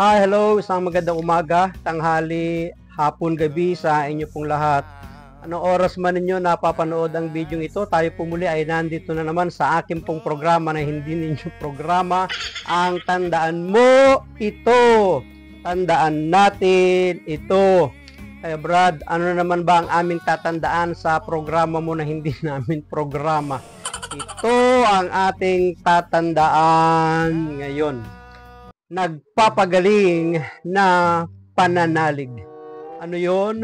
Hi, hello, isang magandang umaga, tanghali, hapon, gabi sa inyo pong lahat. Anong oras man ninyo napapanood ang video ito, tayo po muli ay nandito na naman sa akin pong programa na hindi ninyo programa. Ang tandaan mo, ito. Tandaan natin, ito. Kaya Brad, ano naman ba ang aming tatandaan sa programa mo na hindi namin programa? Ito ang ating tatandaan ngayon. Nagpapagaling na pananalig. Ano yon?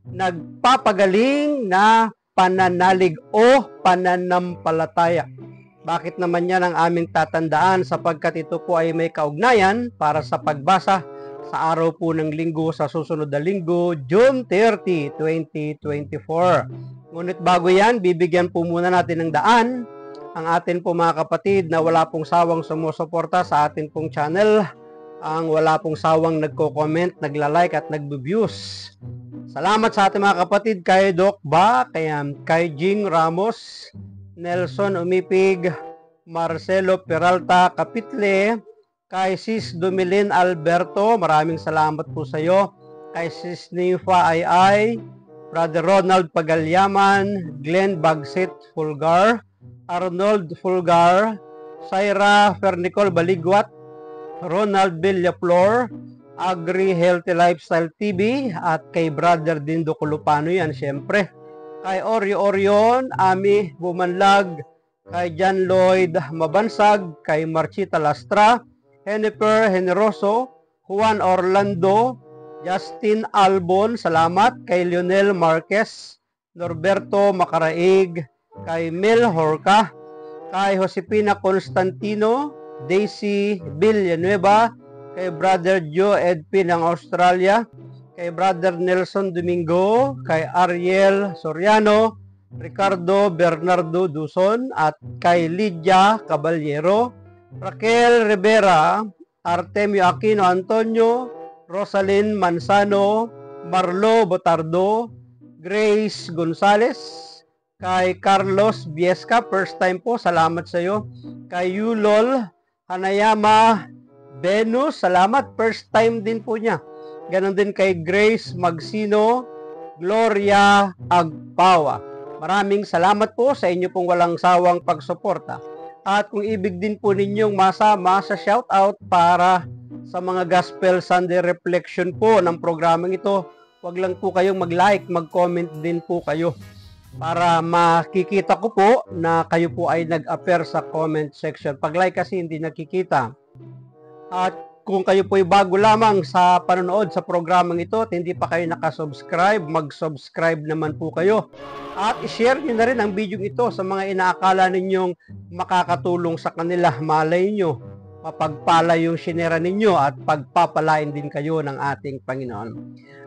Nagpapagaling na pananalig o pananampalataya. Bakit naman yan ang aming tatandaan? Sapagkat ito po ay may kaugnayan para sa pagbasa sa araw po ng linggo sa susunod na linggo, June 30, 2024. Ngunit bago yan, bibigyan po muna natin ng daan ang atin po mga kapatid na wala pong sawang sumusuporta sa atin pong channel, ang wala pong sawang nagko-comment, nagla-like at nagbe-views. Salamat sa ating mga kapatid kay Doc Ba, kay Jing Ramos, Nelson Umipig, Marcelo Peralta Kapitle, kay Sis Dumilin Alberto, maraming salamat po sa iyo, kay Sis Nifa Ay, Brother Ronald Pagalyaman, Glenn Bagsit Fulgar, Arnold Fulgar, Syra Fernicol Baligwat, Ronald Villaflor, Agri Healthy Lifestyle TV, at kay Brother Dindo Colupano yan syempre. Kay Oreo Orion, Ami Bumanlag, kay John Lloyd Mabansag, kay Marchita Lastra, Jennifer Generoso, Juan Orlando, Justin Albon, salamat, kay Lionel Marquez, Norberto Macaraig, kay Mel Horca, kay Josepina Constantino, Daisy Villanueva, kay Brother Joe Edpin ng Australia, kay Brother Nelson Domingo, kay Ariel Soriano, Ricardo Bernardo Duson, at kay Lydia Caballero, Raquel Rivera, Artemio Aquino Antonio, Rosalyn Manzano, Marlo Botardo, Grace Gonzales, kay Carlos Biesca, first time po, salamat sa iyo. Kay Yulol Hanayama Venus, salamat, first time din po niya. Ganon din kay Grace Magsino, Gloria Agpawa. Maraming salamat po sa inyo pong walang sawang pagsuporta. At kung ibig din po ninyong masama sa shoutout para sa mga Gospel Sunday Reflection po ng programang ito, wag lang po kayong mag-like, mag-comment din po kayo para makikita ko po na kayo po ay nag-appear sa comment section. Pag-like kasi hindi nakikita. At kung kayo po ay bago lamang sa panonood sa programang ito at hindi pa kayo nakasubscribe, mag-subscribe naman po kayo. At i-share nyo na rin ang video ito sa mga inaakala ninyong makakatulong sa kanila. Malay nyo, mapagpala yung sinera ninyo at pagpapalain din kayo ng ating Panginoon.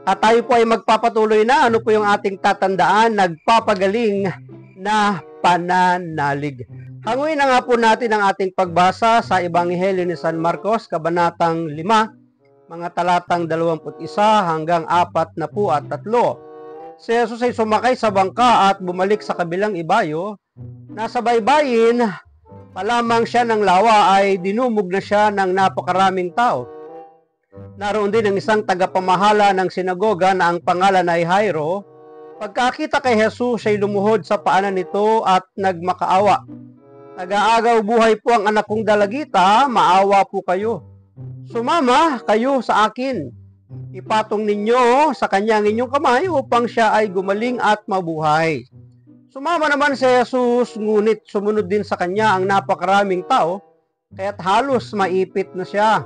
At tayo po ay magpapatuloy na. Ano po yung ating tatandaan? Nagpapagaling na pananalig. Hanguin na nga po natin ang ating pagbasa sa Ebanghelyo ni San Marcos, Kabanatang 5, mga talatang 21 hanggang 43. Si Jesus ay sumakay sa bangka at bumalik sa kabilang ibayo. Nasa baybayin pa lamang siya ng lawa ay dinumog na siya ng napakaraming tao. Naroon din ang isang tagapamahala ng sinagoga na ang pangalan ay Jairo. Pagkakita kay Jesus ay lumuhod sa paanan nito at nagmakaawa. Nag-aagaw buhay po ang anak kong dalagita, maawa po kayo. Sumama kayo sa akin. Ipatong ninyo sa kanyang inyong kamay upang siya ay gumaling at mabuhay. Sumama naman si Jesus, ngunit sumunod din sa kanya ang napakaraming tao, kaya't halos maipit na siya.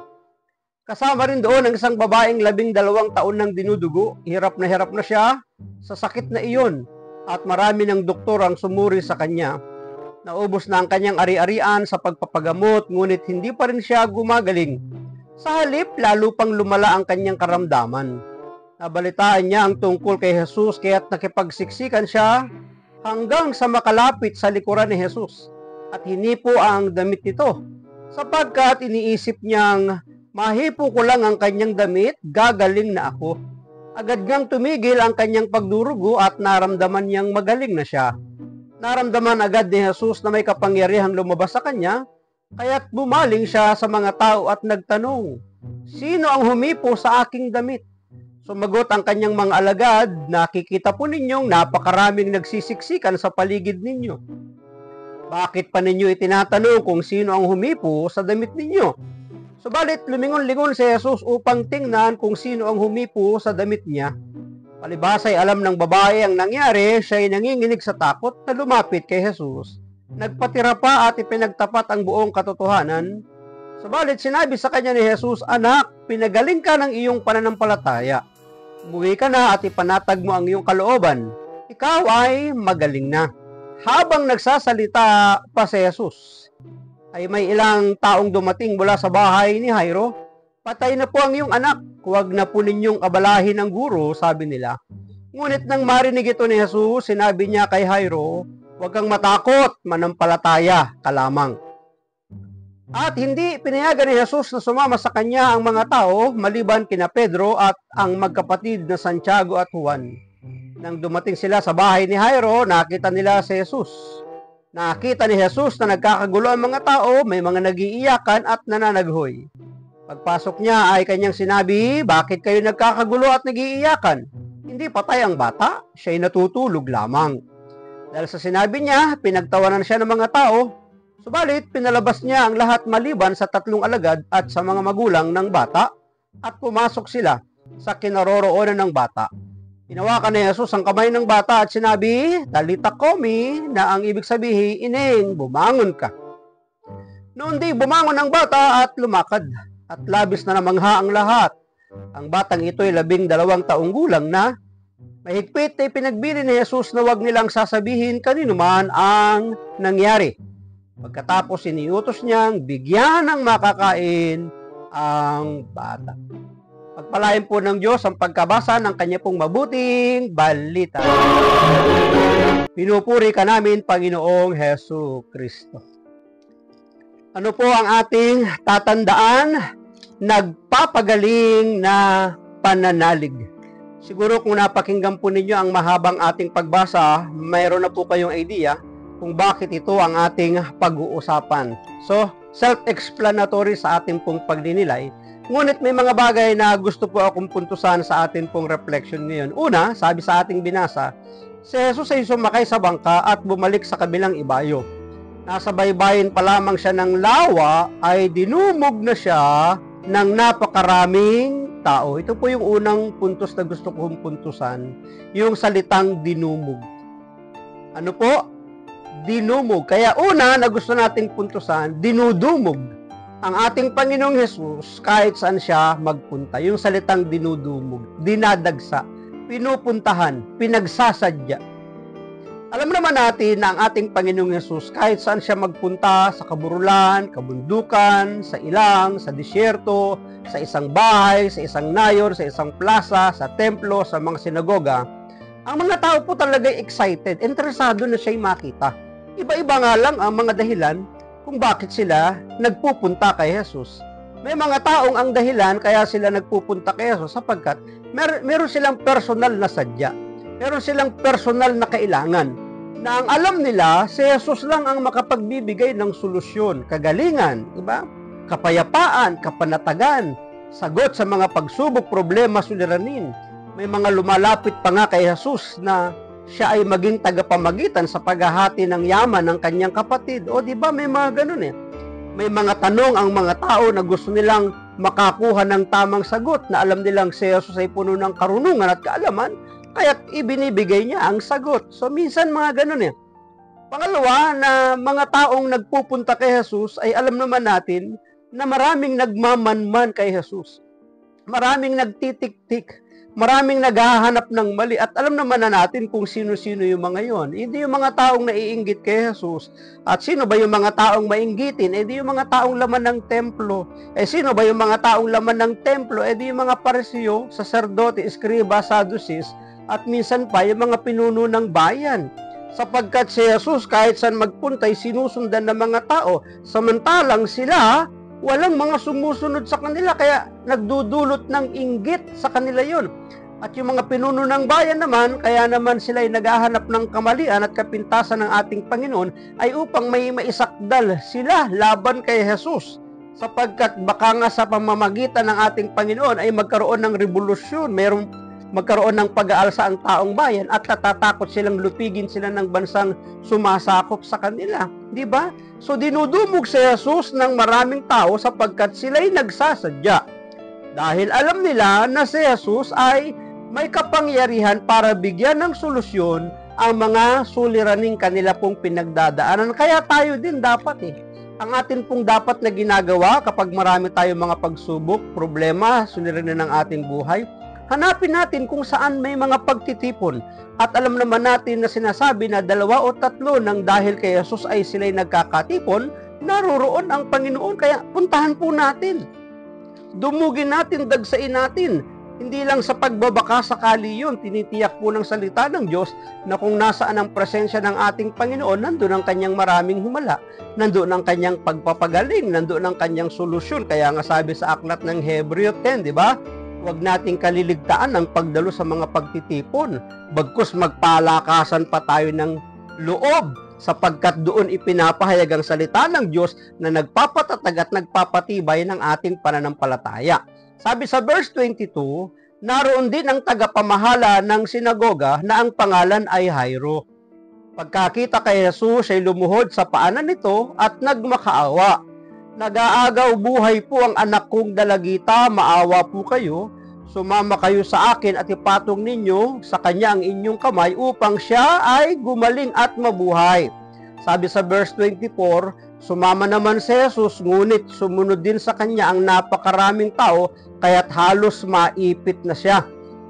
Kasama rin doon ang isang babaeng 12 taon nang dinudugo. Hirap na siya sa sakit na iyon at marami ng doktor ang sumuri sa kanya. Naubos na ang kanyang ari-arian sa pagpapagamot, ngunit hindi pa rin siya gumagaling. Sa halip, lalo pang lumala ang kanyang karamdaman. Nabalitaan niya ang tungkol kay Jesus kaya't nakipagsiksikan siya hanggang sa makalapit sa likuran ni Jesus at hinipo ang damit nito sapagkat iniisip niyang mahipo ko lang ang kanyang damit, gagaling na ako. Agad ngang tumigil ang kanyang pagdurugo at naramdaman niyang magaling na siya. Naramdaman agad ni Jesus na may kapangyarihang lumabas sa kanya, kaya't bumaling siya sa mga tao at nagtanong, Sino ang humipo sa aking damit? Sumagot ang kanyang mga alagad, nakikita po ninyong napakaraming nagsisiksikan sa paligid ninyo. Bakit pa ninyo itinatanong kung sino ang humipo sa damit ninyo? Subalit lumingon-lingon si Jesus upang tingnan kung sino ang humipo sa damit niya. Palibhas ay alam ng babae ang nangyari, siya ay nanginginig sa takot na lumapit kay Jesus. Nagpatira pa at ipinagtapat ang buong katotohanan. Subalit sinabi sa kanya ni Jesus, "Anak, pinagaling ka ng iyong pananampalataya. Umuwi ka na at ipanatag mo ang iyong kalooban. Ikaw ay magaling na." Habang nagsasalita pa si Jesus, ay may ilang taong dumating mula sa bahay ni Jairo. "Patay na po ang iyong anak, huwag na po ninyong abalahin ang guro," sabi nila. Ngunit nang marinig ito ni Jesus, sinabi niya kay Jairo, "Huwag kang matakot, manampalataya ka lamang." At hindi pinayagan ni Jesus na sumama sa kanya ang mga tao, maliban kina Pedro at ang magkapatid na Santiago at Juan. Nang dumating sila sa bahay ni Jairo, nakita nila si Jesus. Nakita ni Jesus na nagkakagulo ang mga tao, may mga nagiiyakan at nananaghoy. Pagpasok niya ay kanyang sinabi, "Bakit kayo nagkakagulo at nagiiyakan? Hindi patay ang bata, siya'y natutulog lamang." Dahil sa sinabi niya, pinagtawanan siya ng mga tao. Subalit, pinalabas niya ang lahat maliban sa 3 alagad at sa mga magulang ng bata at pumasok sila sa kinaroroonan ng bata. Hinawakan ni Jesus ang kamay ng bata at sinabi, "Talita komi," na ang ibig sabihin, "Ineng, bumangon ka." Noon di bumangon ang bata at lumakad at labis na namangha ang lahat. Ang batang ito ay 12 taong gulang na. Mahigpit ay pinagbili ni Jesus na huwag nilang sasabihin kanino man ang nangyari. Pagkatapos iniutos niyang bigyan ng makakain ang bata. Pagpalain po ng Diyos ang pagkabasa ng kanya pong mabuting balita. Pinupuri ka namin, Panginoong Hesu Kristo. Ano po ang ating tatandaan? Nagpapagaling na pananalig. Siguro kung napakinggan po ninyo ang mahabang ating pagbasa, mayroon na po kayong idea kung bakit ito ang ating pag-uusapan. So, self-explanatory sa ating pong pagninilay. Ngunit may mga bagay na gusto po akong puntusan sa ating pong reflection ngayon. Una, sabi sa ating binasa, si Jesus ay sumakay sa bangka at bumalik sa kabilang ibayo. Nasa baybayin pa lamang siya ng lawa ay dinumog na siya ng napakaraming tao. Ito po yung unang puntos na gusto kong puntusan, yung salitang dinumog. Ano po? Dinumog. Kaya una na gusto nating puntusan, dinudumog ang ating Panginoong Hesus kahit saan siya magpunta. Yung salitang dinudumog, dinadagsa, pinupuntahan, pinagsasadya. Alam naman natin na ang ating Panginoong Hesus kahit saan siya magpunta, sa kaburulan, kabundukan, sa ilang, sa disyerto, sa isang bahay, sa isang nayor, sa isang plaza, sa templo, sa mga sinagoga, ang mga tao po talaga excited, interesado na siya'y makita. Iba-iba nga lang ang mga dahilan kung bakit sila nagpupunta kay Jesus. May mga taong ang dahilan kaya sila nagpupunta kay Jesus sapagkat meron silang personal na sadya. Meron silang personal na kailangan na ang alam nila, si Jesus lang ang makapagbibigay ng solusyon, kagalingan, diba? Kapayapaan, kapanatagan, sagot sa mga pagsubok, problema, suliranin. May mga lumalapit pa nga kay Jesus na siya ay maging tagapamagitan sa paghahati ng yaman ng kanyang kapatid. O di ba may mga ganun eh. May mga tanong ang mga tao na gusto nilang makakuha ng tamang sagot na alam nilang si Jesus ay puno ng karunungan at kaalaman, kaya't ibinibigay niya ang sagot. So minsan mga ganun eh. Pangalawa, na mga taong nagpupunta kay Jesus ay alam naman natin na maraming nagmamanman kay Jesus. Maraming nagtitik-tik. Maraming naghahanap ng mali at alam naman na natin kung sino-sino yung mga yon. Hindi yung mga taong naiinggit kay Jesus. At sino ba yung mga taong mainggitin? Hindi yung mga taong laman ng templo. Sino ba yung mga taong laman ng templo? Hindi yung mga parisiyo, saserdote, eskriba, saducees, at minsan pa yung mga pinuno ng bayan. Sapagkat si Jesus kahit saan magpunta ay sinusundan ng mga tao. Samantalang sila, walang mga sumusunod sa kanila, kaya nagdudulot ng inggit sa kanila yon. At yung mga pinuno ng bayan naman, kaya naman sila ay naghahanap ng kamalian at kapintasan ng ating Panginoon ay upang may maisakdal sila laban kay Jesus. sapagkat baka nga sa pamamagitan ng ating Panginoon ay magkaroon ng revolusyon, magkaroon ng pag-aalsa ang taong bayan at natatakot silang lupigin sila ng bansang sumasakop sa kanila. Di ba? So dinudumog si Jesus ng maraming tao sapagkat sila'y nagsasadya. Dahil alam nila na si Jesus ay may kapangyarihan para bigyan ng solusyon ang mga suliraning kanila pong pinagdadaanan. Kaya tayo din dapat ang atin pong dapat na ginagawa kapag marami tayong mga pagsubok, problema, suliranin ng ating buhay, hanapin natin kung saan may mga pagtitipon. At alam naman natin na sinasabi na 2 o 3 nang dahil kay Jesus ay sila'y nagkakatipon, naroroon ang Panginoon. Kaya puntahan po natin. Dumugin natin, dagsain natin. Hindi lang sa pagbabaka sakali yun, tinitiyak po ng salita ng Diyos na kung nasaan ang presensya ng ating Panginoon, nandun ang kanyang maraming himala, nandun ang kanyang pagpapagaling, nandun ang kanyang solusyon. Kaya nga sabi sa aklat ng Hebreo 10, di ba? Huwag nating kaliligtaan ang pagdalo sa mga pagtitipon, bagkus magpalakasan pa tayo ng loob, sapagkat doon ipinapahayag ang salita ng Diyos na nagpapatatag at nagpapatibay ng ating pananampalataya. Sabi sa verse 22, naroon din ang tagapamahala ng sinagoga na ang pangalan ay Jairo. Pagkakita kay Jesus ay lumuhod sa paanan nito at nagmakaawa. Nag-aagaw buhay po ang anak kong dalagita, maawa po kayo. Sumama kayo sa akin at ipatong ninyo sa kanya ang inyong kamay upang siya ay gumaling at mabuhay. Sabi sa verse 24, sumama naman si Jesus, ngunit sumunod din sa kanya ang napakaraming tao, kaya't halos maipit na siya.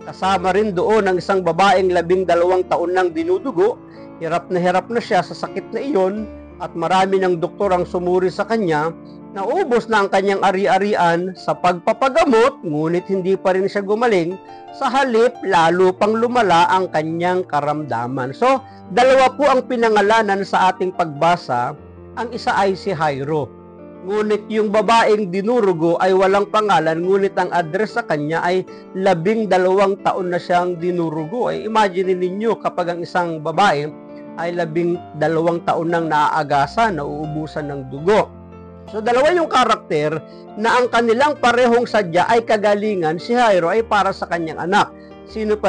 Kasama rin doon ang isang babaeng 12 taon nang dinudugo. Hirap na siya sa sakit na iyon, at marami ng doktor ang sumuri sa kanya. Naubos na ang kanyang ari-arian sa pagpapagamot, ngunit hindi pa rin siya gumaling. Sa halip, lalo pang lumala ang kanyang karamdaman. So, 2 po ang pinangalanan sa ating pagbasa. Ang isa ay si Jairo. Ngunit yung babaeng dinurugo ay walang pangalan, ngunit ang address sa kanya ay 12 taon na siyang dinurugo. Ay imagine ninyo kapag ang isang babae ay 12 taon nang naaagasan, nauubusan ng dugo. So 2 yung karakter na ang kanilang parehong sadya ay kagalingan. Si Jairo ay para sa kanyang anak. Sino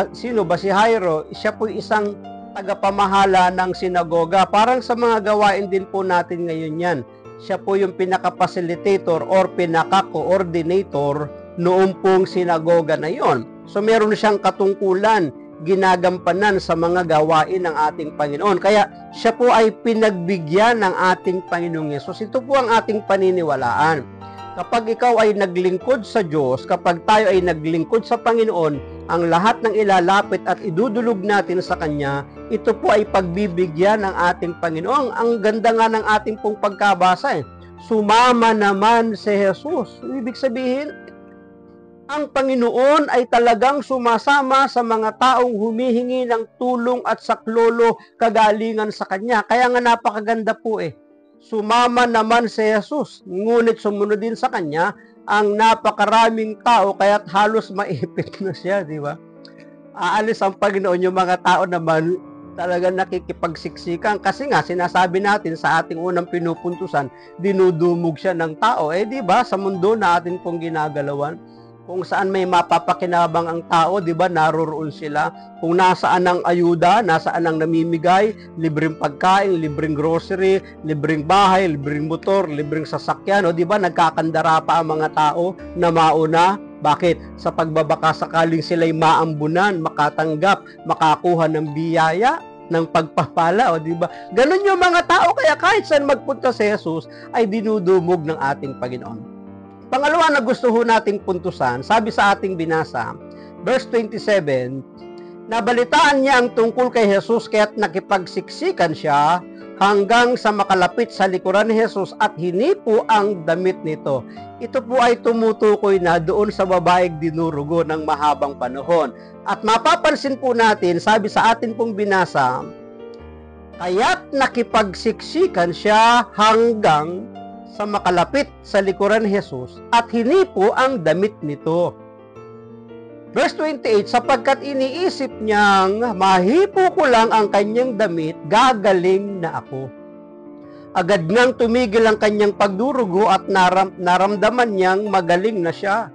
ba si Jairo? Siya po isang tagapamahala ng sinagoga. Parang sa mga gawain din po natin ngayon yan. Siya po yung pinaka-facilitator or pinaka-coordinator noong pong sinagoga na yon. So meron siyang katungkulan, ginagampanan sa mga gawain ng ating Panginoon. Kaya siya po ay pinagbigyan ng ating Panginoong Yesus. Ito po ang ating paniniwalaan. Kapag ikaw ay naglingkod sa Diyos, kapag tayo ay naglingkod sa Panginoon, ang lahat ng ilalapit at idudulog natin sa Kanya, ito po ay pagbibigyan ng ating Panginoon. Ang ganda nga ng ating pong pagkabasa. Sumama naman si Jesus. Ibig sabihin, ang Panginoon ay talagang sumasama sa mga taong humihingi ng tulong at saklolo kagalingan sa Kanya. Kaya nga napakaganda po Sumama naman si Jesus, ngunit sumunod din sa Kanya ang napakaraming tao, kaya't halos maipit na siya, di ba? Aalis ang Panginoon, yung mga tao naman talagang nakikipagsiksikan. Kasi nga, sinasabi natin sa ating unang pinupuntusan, dinudumog siya ng tao. Di ba, sa mundo na atin pong ginagalawan, kung saan may mapapakinabang ang tao, di ba, naroroon sila. Kung nasaan ang ayuda, nasaan ang namimigay, libreng pagkain, libreng grocery, libreng bahay, libreng motor, libreng sasakyan, di ba, nagkakandara pa ang mga tao na mauna. Bakit? Sa pagbabaka sakaling sila'y maambunan, makatanggap, makakuha ng biyaya, ng pagpapala, di ba? Ganun yung mga tao, kaya kahit saan magpunta si Jesus, ay dinudumog ng ating Panginoon. Pangalawa na gusto ho nating puntusan, sabi sa ating binasa, verse 27, nabalitaan niya ang tungkol kay Jesus kaya't nakipagsiksikan siya hanggang sa makalapit sa likuran ni Jesus at hinipo ang damit nito. Ito po ay tumutukoy na doon sa babaeng dinurugo ng mahabang panahon. At mapapansin po natin, sabi sa atin pong binasa, kaya't nakipagsiksikan siya hanggang sa makalapit sa likuran ni Jesus at hinipo ang damit nito. Verse 28, sapagkat iniisip niyang mahipo ko lang ang kanyang damit, gagaling na ako. Agad ngang tumigil ang kanyang pagdurugo at naramdaman niyang magaling na siya.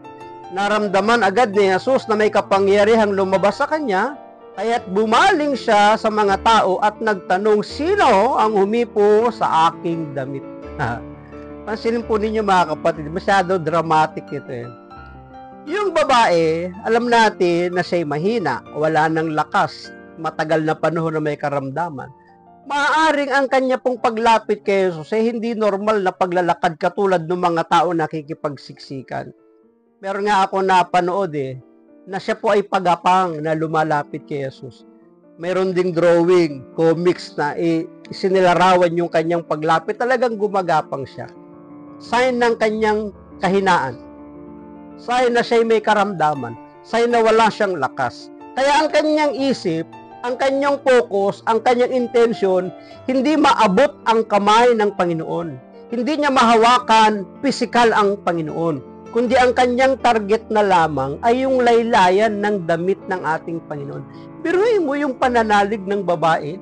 Naramdaman agad ni Jesus na may kapangyarihang lumabas sa kanya, kaya't bumaling siya sa mga tao at nagtanong, "Sino ang humipo sa aking damit?" Pansinin po ninyo mga kapatid, masyado dramatic ito eh. Yung babae, alam natin na siya'y mahina, wala ng lakas, matagal na panahon na may karamdaman. Maaaring ang kanya pong paglapit kay Jesus ay hindi normal na paglalakad katulad ng mga tao nakikipagsiksikan. Meron nga ako napanood na siya po ay pagapang na lumalapit kay Jesus. Mayroon ding drawing, comics na isinilarawan yung kanyang paglapit, talagang gumagapang siya. Sign ng kanyang kahinaan. Sign na siya may karamdaman. Sign na wala siyang lakas. Kaya ang kanyang isip, ang kanyang focus, ang kanyang intention, hindi maabot ang kamay ng Panginoon. Hindi niya mahawakan physical ang Panginoon. Kundi ang kanyang target na lamang ay yung laylayan ng damit ng ating Panginoon. Biruin mo yung pananalig ng babae.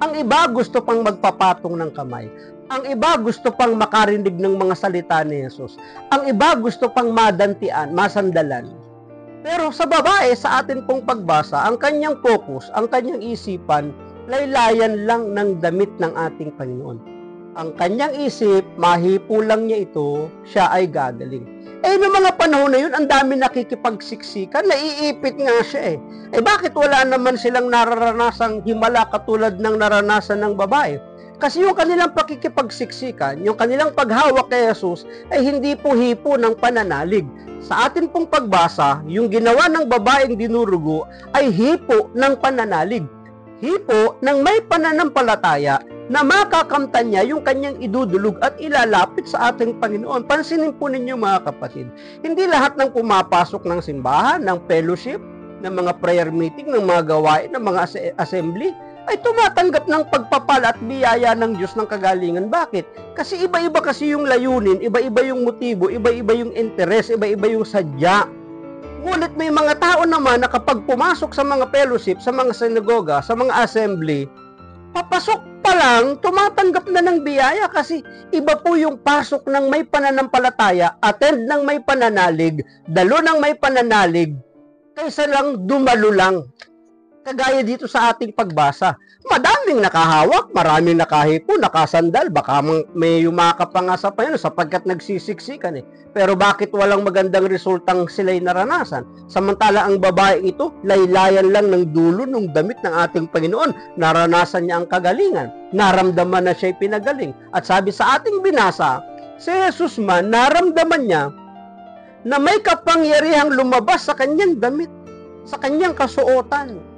Ang iba gusto pang magpapatong ng kamay. Ang iba gusto pang makarinig ng mga salita ni Jesus. Ang iba gusto pang madantian, masandalan. Pero sa babae, sa atin pong pagbasa, ang kanyang focus, ang kanyang isipan, laylayan lang ng damit ng ating Panginoon. Ang kanyang isip, mahipo lang niya ito, siya ay gagaling. Noong mga panahon na yun, ang dami nakikipagsiksikan, naiipit nga siya bakit wala naman silang naranasang himala katulad ng naranasan ng babae? Kasi yung kanilang pakikipagsiksikan, yung kanilang paghawak kay Jesus, ay hindi po hipo ng pananalig. Sa atin pong pagbasa, yung ginawa ng babaeng dinurugo ay hipo ng pananalig. Hipo ng may pananampalataya na makakamtan niya yung kanyang idudulog at ilalapit sa ating Panginoon. Pansinin po ninyo mga kapatid, hindi lahat ng pumapasok ng simbahan, ng fellowship, ng mga prayer meeting, ng mga gawain, ng mga assembly, ay tumatanggap ng pagpapala at biyaya ng Diyos ng kagalingan. Bakit? Kasi iba-iba kasi yung layunin, iba-iba yung motibo, iba-iba yung interes, iba-iba yung sadya. Ngunit may mga tao naman na kapag pumasok sa mga fellowship, sa mga sinagoga, sa mga assembly, papasok pa lang, tumatanggap na ng biyaya kasi iba po yung pasok ng may pananampalataya, attend ng may pananalig, dalo ng may pananalig, kaysa lang dumalo lang. Kagaya dito sa ating pagbasa, madaming nakahawak, maraming nakahipo, nakasandal, baka may yumakap pa nga sa Panginoon sapagkat nagsisiksikan Pero bakit walang magandang resultang sila'y naranasan? Samantala ang babae ito, laylayan lang ng dulo ng damit ng ating Panginoon. Naranasan niya ang kagalingan. Naramdaman na siya'y pinagaling. At sabi sa ating binasa, si Jesus man, naramdaman niya na may kapangyarihang lumabas sa kanyang damit, sa kanyang kasuotan.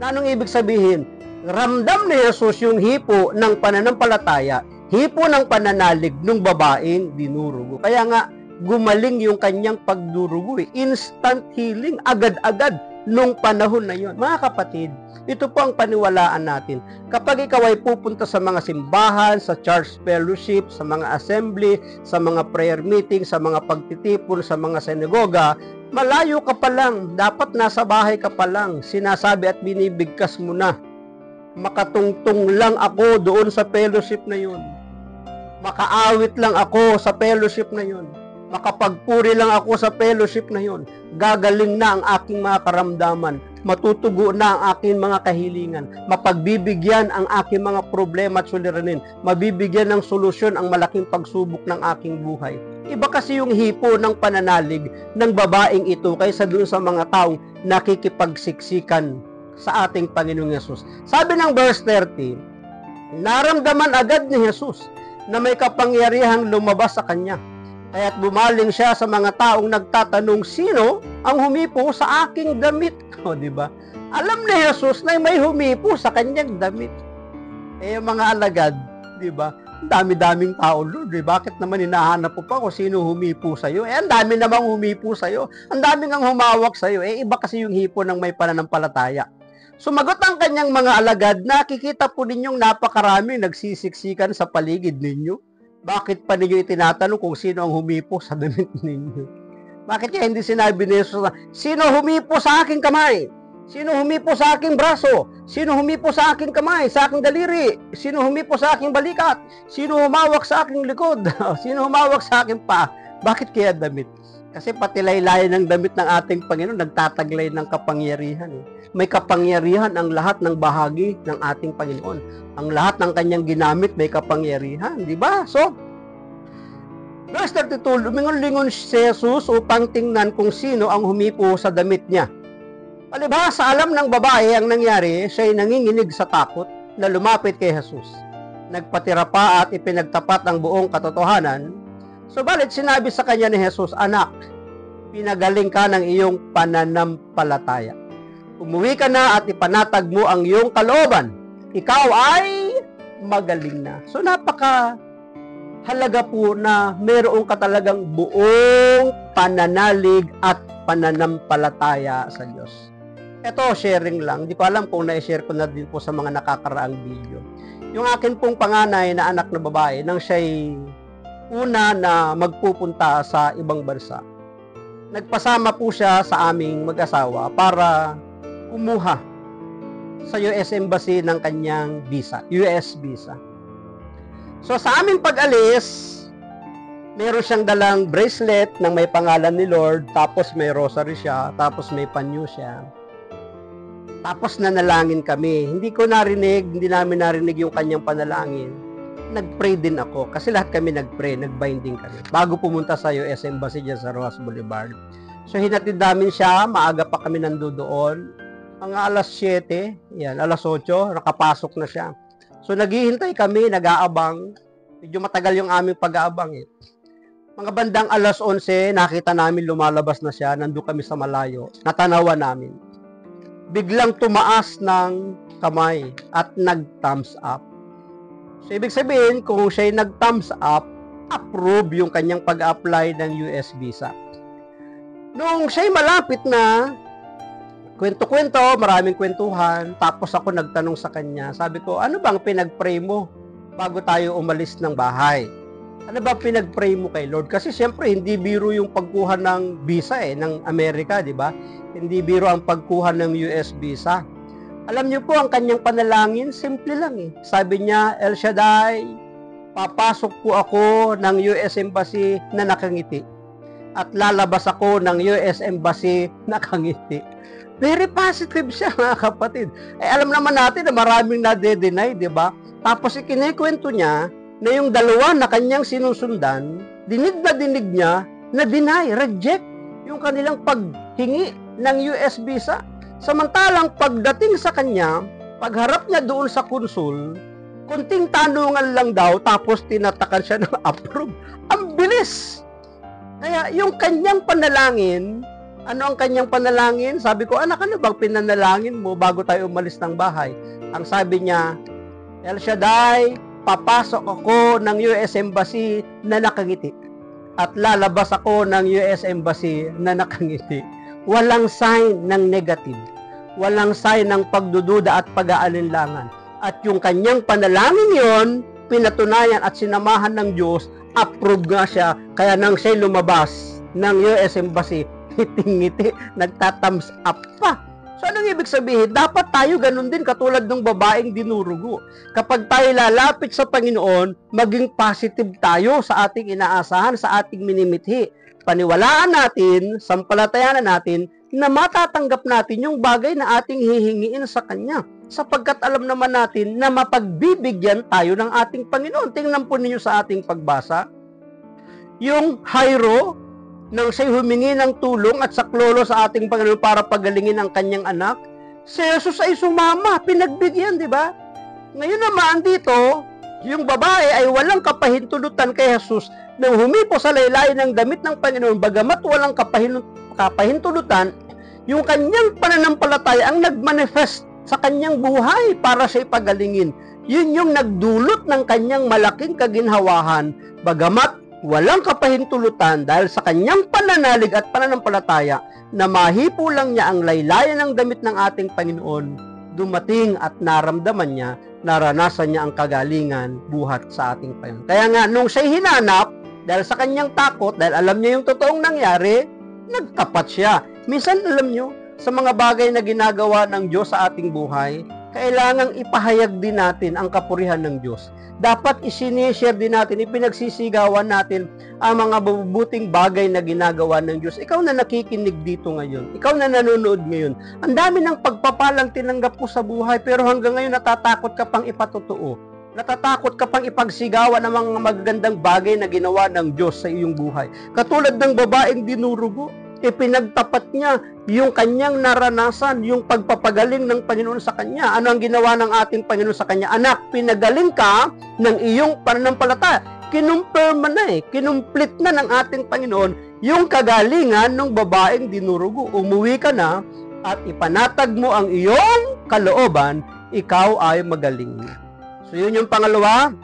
Anong ibig sabihin? Ramdam ni Jesus yung hipo ng pananampalataya, hipo ng pananalig ng babaeng dinurugo. Kaya nga, gumaling yung kanyang pagdurugo. Instant healing, agad-agad nung panahon na yon. Mga kapatid, ito po ang paniwalaan natin. Kapag ikaw ay pupunta sa mga simbahan, sa church fellowship, sa mga assembly, sa mga prayer meeting, sa mga pagtitipon, sa mga sinagoga, malayo ka pa lang, dapat nasa bahay ka pa lang, sinasabi at binibigkas mo na, makatungtong lang ako doon sa fellowship na yun. Makaawit lang ako sa fellowship na yun. Makapagpuri lang ako sa fellowship na yun. Gagaling na ang aking mga karamdaman. Matutugo na ang aking mga kahilingan. Mapagbibigyan ang aking mga problema at suliranin. Mabibigyan ng solusyon ang malaking pagsubok ng aking buhay. Iba kasi yung hipo ng pananalig ng babaeng ito kaysa doon sa mga taong nakikipagsiksikan sa ating Panginoong Yesus. Sabi ng verse 30, naramdaman agad ni Jesus na may kapangyarihang lumabas sa kanya. Kaya't bumaling siya sa mga taong nagtatanong, sino ang humipo sa aking damit? Di ba? Alam ni Jesus na may humipo sa kanyang damit. Mga alagad, di ba? Ang dami-daming tao, Lord. Bakit naman hinahanap po pa kung sino humipo sa'yo? Ang dami namang humipo sa'yo. Ang dami ngang humawak sa'yo. Iba kasi yung hipo ng may pananampalataya. Sumagot ang kanyang mga alagad, nakikita po ninyong napakaraming nagsisiksikan sa paligid ninyo. Bakit pa ninyo itinatanong kung sino ang humipo sa damit ninyo? Bakit kaya hindi sinabi ni Jesus na, sino humipo sa aking kamay? Sino humipo sa aking braso? Sino humipo sa aking kamay, sa aking daliri? Sino humipo sa aking balikat? Sino humawak sa aking likod? Sino humawak sa aking paa? Bakit kaya damit? Kasi pati laylayan ng damit ng ating Panginoon nagtataglay ng kapangyarihan. May kapangyarihan ang lahat ng bahagi ng ating Panginoon. Ang lahat ng kanyang ginamit may kapangyarihan, di ba? So, verse 32, lumingon-lingon si Jesus upang tingnan kung sino ang humipo sa damit niya. Palibhasa, alam ng babae ang nangyari, siya'y nanginginig sa takot na lumapit kay Jesus. Nagpatira pa at ipinagtapat ang buong katotohanan. Subalit sinabi sa kanya ni Jesus, "Anak, pinagaling ka ng iyong pananampalataya. Umuwi ka na at ipanatag mo ang iyong kalooban. Ikaw ay magaling na." So napaka halaga po na mayroong ka talagang buong pananalig at pananampalataya sa Diyos. Ito, sharing lang. Hindi ko alam kung na-share ko na din po sa mga nakakaraang video. Yung akin pong panganay na anak na babae, nang siya'y una na magpupunta sa ibang bansa, nagpasama po siya sa aming mag-asawa para kumuha sa US Embassy ng kanyang visa, US visa. So sa aming pag-alis, meron siyang dalang bracelet na may pangalan ni Lord, tapos may rosary siya, tapos may panyo siya. Tapos nanalangin kami. Hindi namin narinig yung kanyang panalangin. Nag-pray din ako. Kasi lahat kami nag-pray, nag-binding kami. Bago pumunta sa US Embassy dyan sa Rojas Boulevard. So hinatid namin siya, maaga pa kami nandoon. Mga alas 7, yan, alas 8, nakapasok na siya. So naghihintay kami, nag-aabang. Medyo matagal yung aming pag-aabang eh. Mga bandang alas 11, nakita namin lumalabas na siya, nandun kami sa malayo. Natanawan namin. Biglang tumaas ng kamay at nag-thumbs up. So, ibig sabihin, kung siya'y nag-thumbs up, approve yung kanyang pag-apply ng US visa. Nung siya'y malapit na, kwento-kwento, maraming kwentuhan, tapos ako nagtanong sa kanya, sabi ko, ano bang pinag-pray mo bago tayo umalis ng bahay? Ano ba pinag-pray mo kay Lord? Kasi siyempre, hindi biro yung pagkuha ng visa ng Amerika, di ba? Hindi biro ang pagkuha ng US visa. Alam niyo po, ang kanyang panalangin, simple lang eh. Sabi niya, El Shaddai, papasok po ako ng US Embassy na nakangiti. At lalabas ako ng US Embassy nakangiti. Very positive siya, mga kapatid. Alam naman natin na maraming nade-deny, di ba? Tapos ikinikwento niya na yung dalawa na kanyang sinusundan, dinig niya na deny, reject yung kanilang paghingi ng US visa. Samantalang pagdating sa kanya, pagharap niya doon sa konsul, kunting tanungan lang daw, tapos tinatakan siya ng approve. Ang bilis! Kaya yung kanyang panalangin, ano ang kanyang panalangin? Sabi ko, anak, ano bang pinanalangin mo bago tayo umalis ng bahay? Ang sabi niya, El Shaddai, papasok ako ng US Embassy na nakangiti. At lalabas ako ng US Embassy na nakangiti. Walang sign ng negative. Walang sign ng pagdududa at pag-aalinlangan. At yung kanyang panalangin yon, pinatunayan at sinamahan ng Diyos, approve nga siya. Kaya nang siya lumabas ng US Embassy, ngiti-ngiti, nagtatthumbs up pa. So, anong ibig sabihin? Dapat tayo ganun din, katulad ng babaeng dinurugo. Kapag tayo lalapit sa Panginoon, maging positive tayo sa ating inaasahan, sa ating minimithi. Paniwalaan natin, sampalatayanan natin, na matatanggap natin yung bagay na ating hihingiin sa Kanya. Sapagkat alam naman natin na mapagbibigyan tayo ng ating Panginoon. Tingnan po ninyo sa ating pagbasa. Yung Jairo, nang siya'y humingi ng tulong at saklolo sa ating Panginoon para pagalingin ang kanyang anak, si Jesus ay sumama, pinagbigyan, di ba? Ngayon naman dito, yung babae ay walang kapahintulutan kay Jesus nang humipo sa laylayan ng damit ng Panginoon, bagamat walang kapahintulutan, yung kanyang pananampalataya ang nagmanifest sa kanyang buhay para siya'y pagalingin. Yun yung nagdulot ng kanyang malaking kaginhawahan, bagamat walang kapahintulutan dahil sa kanyang pananalig at pananampalataya na mahipo lang niya ang laylayan ng damit ng ating Panginoon, dumating at naramdaman niya, naranasan niya ang kagalingan buhat sa ating Panginoon. Kaya nga, nung siya'y hinanap, dahil sa kanyang takot, dahil alam niya yung totoong nangyari, nagtapat siya. Minsan, alam niyo, sa mga bagay na ginagawa ng Diyos sa ating buhay, kailangang ipahayag din natin ang kapurihan ng Diyos. Dapat isinishare din natin, ipinagsisigawan natin ang mga mabubuting bagay na ginagawa ng Diyos. Ikaw na nakikinig dito ngayon, ikaw na nanonood ngayon, ang dami ng pagpapalang tinanggap mo sa buhay, pero hanggang ngayon natatakot ka pang ipatotoo. Natatakot ka pang ipagsigawan ng mga magagandang bagay na ginawa ng Diyos sa iyong buhay. Katulad ng babaeng dinurugo, ipinagtapat niya yung kanyang naranasan, yung pagpapagaling ng Panginoon sa kanya. Ano ang ginawa ng ating Panginoon sa kanya? Anak, pinagaling ka ng iyong pananampalataya. Kinumpirma na kinumplit na ng ating Panginoon yung kagalingan ng babaeng dinurugo. Umuwi ka na at ipanatag mo ang iyong kalooban, ikaw ay magaling na. So yun yung pangalawa.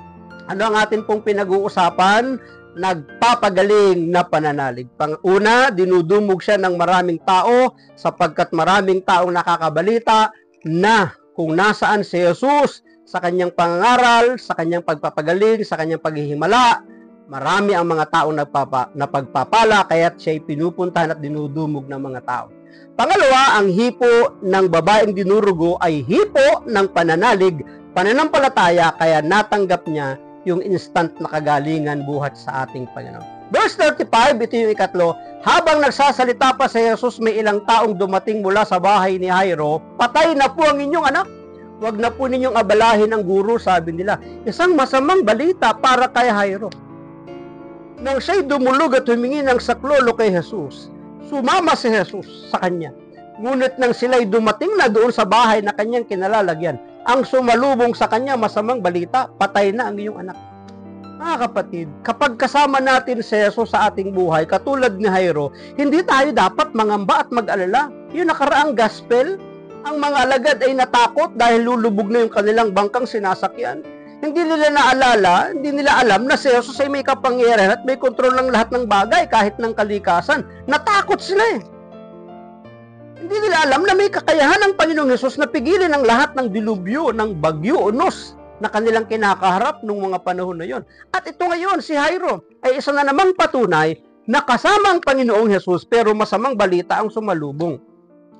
Ano ang atin pong pinag-uusapan? Nagpapagaling na pananalig. Pang-una, dinudumog siya ng maraming tao sapagkat maraming taong nakakabalita na kung nasaan si Jesus sa kanyang pangangaral, sa kanyang pagpapagaling, sa kanyang paghihimala. Marami ang mga taong napagpapala kaya't siya'y pinupuntahan at dinudumog ng mga tao. Pangalawa, ang hipo ng babaeng dinurugo ay hipo ng pananalig, pananampalataya, kaya natanggap niya yung instant na kagalingan buhat sa ating Panginoon. Verse 35, ito yung ikatlo, habang nagsasalita pa si Jesus, may ilang taong dumating mula sa bahay ni Jairo, patay na po ang inyong anak. Huwag na po ninyong abalahin ang guro, sabi nila. Isang masamang balita para kay Jairo. Nang siya'y dumulog at humingi ng saklolo kay Jesus, sumama si Jesus sa kanya. Ngunit nang sila'y dumating na doon sa bahay na kanyang kinalalagyan, ang sumalubong sa kanya masamang balita, patay na ang iyong anak. Mga kapatid, kapag kasama natin si Jesus sa ating buhay, katulad ni Jairo, hindi tayo dapat mangamba at mag-alala. Yung nakaraang gospel, ang mga alagad ay natakot dahil lulubog na yung kanilang bangkang sinasakyan. Hindi nila naalala, hindi nila alam na si Jesus ay may kapangyarihan at may kontrol ng lahat ng bagay kahit ng kalikasan. Natakot sila Hindi nila alam na may kakayahan ng Panginoong Hesus na pigilin ang lahat ng dilubyo, ng bagyo, unos na kanilang kinakaharap nung mga panahon na yon. At ito ngayon, si Jairo ay isa na namang patunay na kasama ang Panginoong Hesus pero masamang balita ang sumalubong.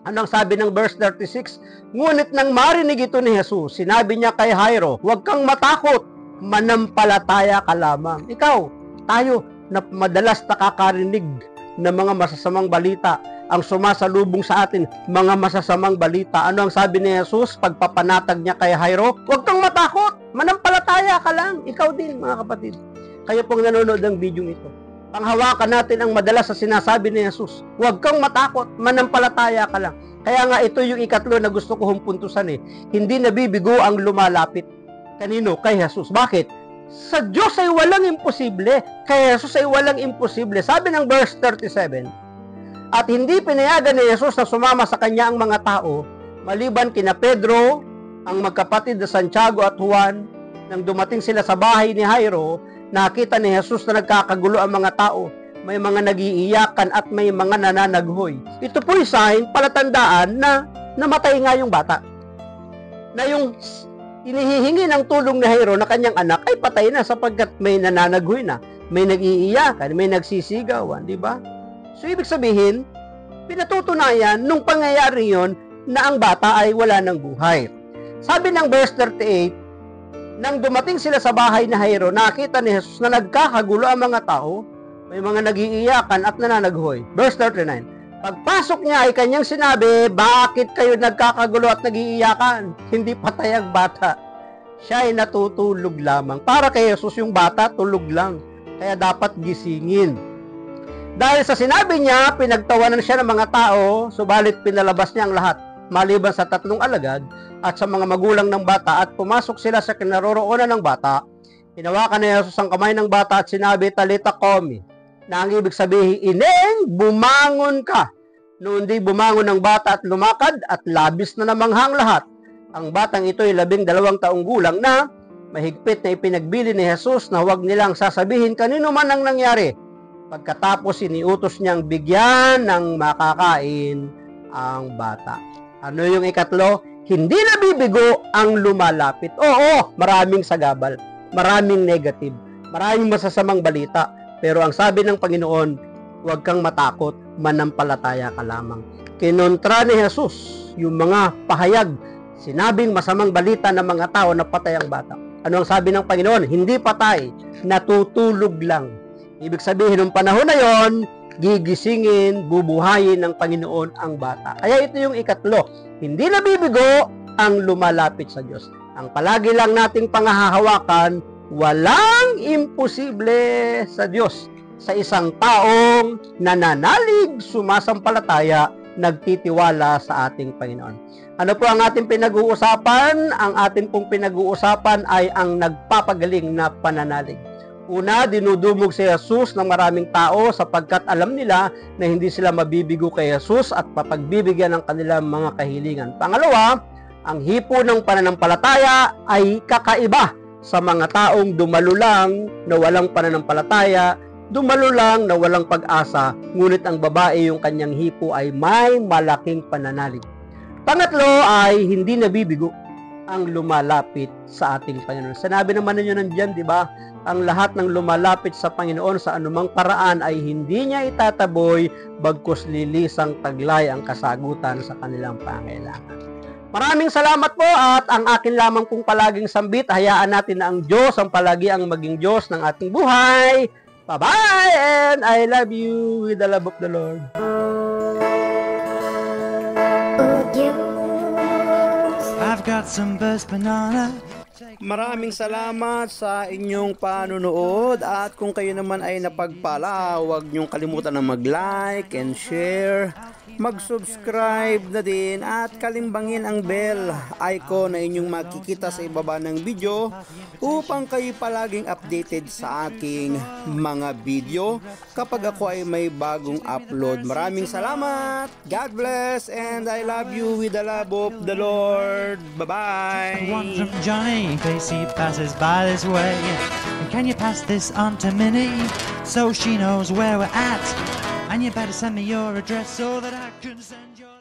Ano ang sabi ng verse 36? Ngunit nang marinig ito ni Jesus, sinabi niya kay Jairo, huwag kang matakot, manampalataya ka lamang. Ikaw, tayo na madalas nakakarinig ng mga masasamang balita, ang sumasalubong sa atin, mga masasamang balita. Ano ang sabi ni Jesus? Pagpapanatag niya kay Jairo, huwag kang matakot, manampalataya ka lang. Ikaw din, mga kapatid. Kayo pong nanonood ng video ito. Panghawakan natin ang madalas sa sinasabi ni Jesus. Huwag kang matakot, manampalataya ka lang. Kaya nga ito yung ikatlo na gusto ko humpuntusan Hindi nabibigo ang lumalapit. Kanino? Kay Jesus. Bakit? Sa Diyos ay walang imposible. Kay Jesus ay walang imposible. Sabi ng verse 37, at hindi pinayagan ni Jesus na sumama sa kanya ang mga tao, maliban kina Pedro, ang magkapatid na Santiago at Juan. Nang dumating sila sa bahay ni Jairo, nakita ni Jesus na nagkakagulo ang mga tao. May mga nagiiyakan at may mga nananaghoy. Ito po'y sign, palatandaan na namatay nga yung bata. Na yung inihihingi ng tulong ni Jairo na kanyang anak ay patay na sapagkat may nananaghoy na. May nagiiyakan, may nagsisigawan, di ba? So, ibig sabihin, pinatutunayan nung pangyayari yon na ang bata ay wala ng buhay. Sabi ng verse 38, nang dumating sila sa bahay ni Jairo, nakita ni Jesus na nagkakagulo ang mga tao, may mga nagiiyakan at nananaghoy. Verse 39, pagpasok niya ay kanyang sinabi, bakit kayo nagkakagulo at nagiiyakan? Hindi patay ang bata. Siya ay natutulog lamang. Para kay Jesus yung bata, tulog lang. Kaya dapat gisingin. Dahil sa sinabi niya, pinagtawanan siya ng mga tao, subalit pinalabas niya ang lahat, maliban sa 3 alagad at sa mga magulang ng bata, at pumasok sila sa kinaroroonan ng bata. Hinawakan ni Jesus ang kamay ng bata at sinabi, Talita Komi, na ang ibig sabihin, Ineng, bumangon ka. Noon di bumangon ang bata at lumakad at labis na namanghang lahat. Ang batang ito ay 12 taong gulang na mahigpit na ipinagbili ni Jesus na huwag nilang sasabihin kanino man ang nangyari. Pagkatapos iniutos niyang bigyan ng makakain ang bata. Ano yung ikatlo? Hindi nabibigo ang lumalapit. Oo, maraming sagabal, maraming negative, maraming masasamang balita. Pero ang sabi ng Panginoon, huwag kang matakot, manampalataya ka lamang. kinontra ni Jesus yung mga pahayag, sinabing masamang balita ng mga tao na patay ang bata. Ano ang sabi ng Panginoon? Hindi patay, natutulog lang. Ibig sabihin, ng panahon na yon, gigisingin, bubuhayin ng Panginoon ang bata. Kaya ito yung ikatlo, hindi nabibigo ang lumalapit sa Diyos. Ang palagi lang nating pangahahawakan, walang imposible sa Diyos. Sa isang taong nananalig, sumasampalataya, nagtitiwala sa ating Panginoon. Ano po ang ating pinag-uusapan? Ang ating pong pinag-uusapan ay ang nagpapagaling na pananalig. Una, dinudumog si Jesus ng maraming tao sapagkat alam nila na hindi sila mabibigo kay Jesus at papagbibigyan ng kanilang mga kahilingan. Pangalawa, ang hipo ng pananampalataya ay kakaiba sa mga taong dumalo lang na walang pananampalataya, dumalo lang na walang pag-asa, ngunit ang babae yung kanyang hipo ay may malaking pananalig. Pangatlo ay hindi nabibigo ang lumalapit sa ating Panginoon. Sinabi naman ninyo nandiyan, di ba? Ang lahat ng lumalapit sa Panginoon sa anumang paraan ay hindi niya itataboy, bagkus lilisang taglay ang kasagutan sa kanilang pangailangan. Maraming salamat po at ang akin lamang pong palaging sambit, hayaan natin na ang Diyos ang palagi ang maging Diyos ng ating buhay. Bye-bye and I love you with the love of the Lord. I've got some burst banana. Maraming salamat sa inyong panunood at kung kayo naman ay napagpala, huwag niyong kalimutan na mag-like and share, mag-subscribe na din at kalimbangin ang bell icon na inyong makikita sa ibaba ng video upang kayo palaging updated sa aking mga video kapag ako ay may bagong upload. Maraming salamat, God bless, and I love you with the love of the Lord. Bye-bye. One from Johnny, in case he passes by this way. And can you pass this on to Minnie, so she knows where we're at? And you better send me your address so that I can send your